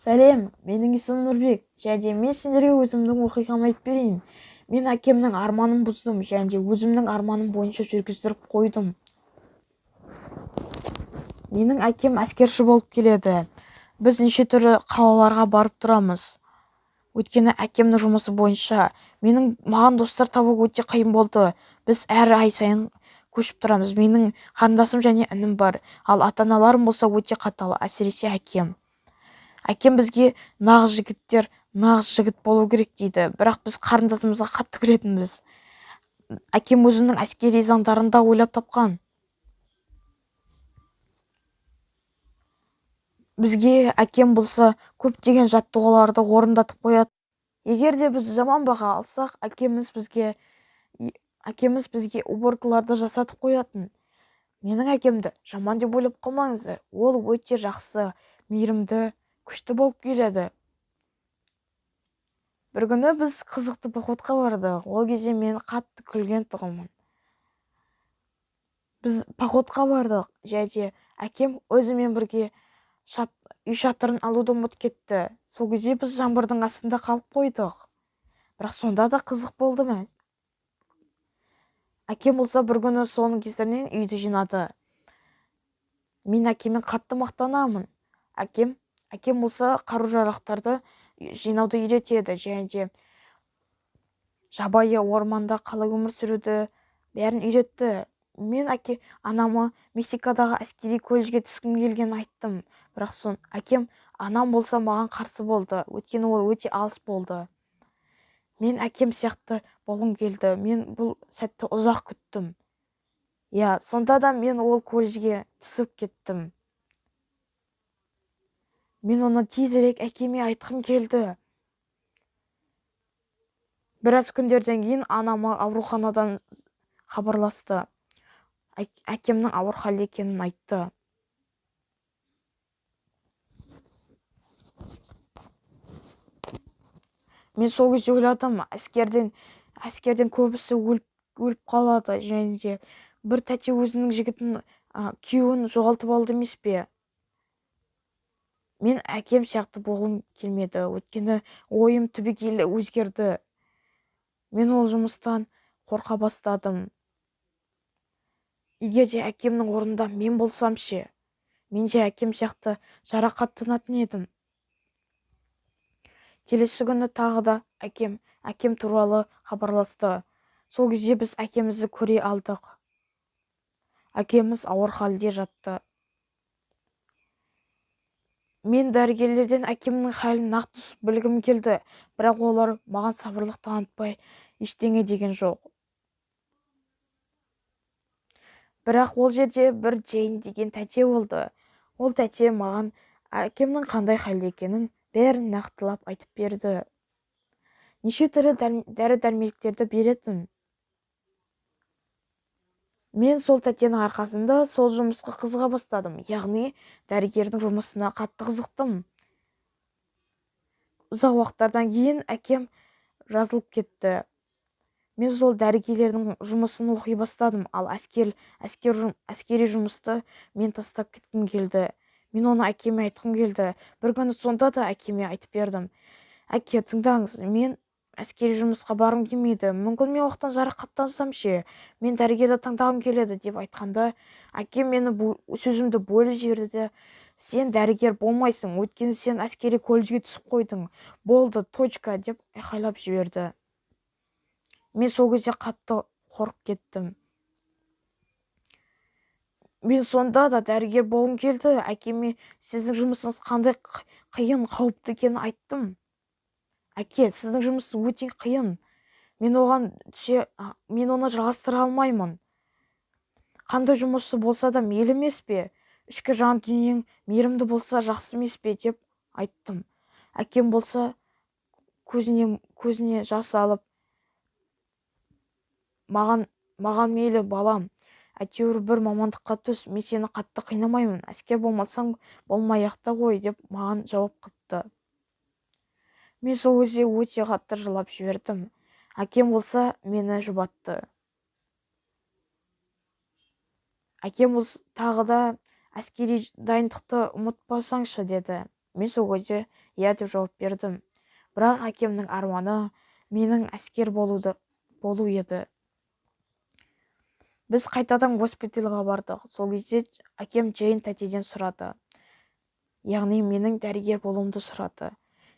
Сәлем, менің есімім Нұрбек, және мен сендерге өзімнің оқиғамды айтып берейін. Мен әкемнің арманын бұздым, және өзімнің арманым бойынша жүргіздіріп қойдым. Менің әкем әскерші болып келеді. Біз неше түрлі қалаларға барып тұрамыз. Өйткені әкемнің жұмысы бойынша маған достар табу өте қиын болды. Біз әр ай сайын көшіп тұрамыз. Менің қарындасым және інім бар, ал ата-аналарым болса өте қатал, әсіресе әкем. Әкем бізге нағыз жігіт болу керек дейді, бірақ біз қарындасымызға қатты күлетінбіз. Әкем өзінің әскери заңдарын да ойлап тапқан. Бізге әкем болса көптеген жаттығуларды орындатып қояды. Егер де біз жаман баға алсақ, әкеміз бізге уборкаларды жасатып қоятын. Менің әкемді жаман деп ойлап қалмаңыздар. Ол өте жақсы, мейірімді, күшті болып келеді. Бір күні біз қызықты походқа бардық. Ол кезде мен қатты күлген тұғымын. Біз походқа бардық, және әкем өзімен бірге үй шатырын алуды ұмытып кетті. Сол кезде біз жаңбырдың астында қалып қойдық. Бірақ сонда да қызық болды ма? Әкем болса бір күні соның кесірінен үйді жинады. Мен әкеммен қатты мақтанамын. Әкем болса қару-жарақтарды жинауды үйретеді, және жабайы орманда қалай өмір сүруді бәрін үйретті. Мен анамы Мексикадағы әскери колледжге түскім келгенін айттым. Бірақ анам болса маған қарсы болды, өйткені ол өте алыс болды. Мен әкем сияқты болғым келді. Мен бұл сәтті ұзақ күттім. Сонда да мен ол колледжге түсіп кеттім. Мен оны тезірек әкеме айтқым келді. Біраз күндерден кейін анама ауруханадан хабарласты. Әкемнің ауыр халде екенін айтты. Мен сол кезде ойладым, әскерден көбісі өліп қалады, және бір тәте өзінің жігітін, күйеуін жоғалтып алды емес пе? Мен әкем сияқты болғым келмеді, өйткені ойым түбегейлі өзгерді. Мен ол жұмыстан қорқа бастадым. Егер де әкемнің орнында мен болсам ше, мен де әкем сияқты жарақаттанатын едім. Келесі күні тағы да әкем туралы хабарласты. Сол кезде біз әкемізді көре алдық. Әкеміз ауыр халде жатты. Мен дәрігерлерден әкемнің халін нақты білгім келді, бірақ олар маған сабырлық танытпай ештеңе деген жоқ. Бірақ ол жерде бір Джейн деген тәте болды. Ол тәте маған әкемнің қандай халде екенін бәрін нақтылап айтып берді. Неше түрлі дәрі-дәрмектерді беретін. Мен сол тәтенің арқасында сол жұмысқа қызыға бастадым. Яғни дәрігердің жұмысына қатты қызықтым. Ұзақ уақыттардан кейін әкем жазылып кетті. Мен сол дәрігерлердің жұмысын оқи бастадым, ал әскери жұмысты мен тастап кеткім келді. Мен оны әкеме айтқым келді. Bir күні сонда да әкеме айтып бердім. Әке, тыңдаңыз, мен әскери жұмысқа барғым келмейді. Мүмкін мен оқтан жарақаттансам ше, мен дәрігерді таңдағым келеді деп айтқанда, әкем мені сөзімді бөліп жіберді де, сен дәрігер болмайсың, өйткені сен әскери колледжге түсіп қойдың. Болды, точка деп айқайлап жіберді. Мен сол кезде қатты қорқып кеттім. Мен сонда да дәрігер болғым келді. Әкеме сіздің жұмысыңыз қандай қиын, қауіпті екенін айттым. Әке, сіздің жұмысыңыз өте қиын. Мен оны жалғастыра алмаймын. Қандай жұмысы болса да мейлі емес пе? Ішкі жан дүниең мейірімді болса жақсы емес пе деп айттым. Әкем болса көзіне жас алып, маған мейлі балам, әйтеуір бір мамандыққа түс, мен сені қатты қинамаймын, әскер болмасаң болмай-ақ та ғой деп маған жауап қатты. Мен сол кезде өте қатты жылап жібердім. Әкем болса мені жұбатты. Әкем тағы да әскери дайындықты ұмытпасаңшы деді. Мен сол кезде иә деп жауап бердім. Бірақ әкемнің арманы менің әскер болу еді. Біз қайтадан госпитальға бардық. Сол кезде әкем Джейн тәтеден сұрады. Яғни менің дәрігер болуымды сұрады.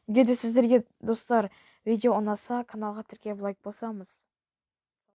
Егер де сіздерге, достар, видео ұнаса, каналға тіркеліп лайк басамыз.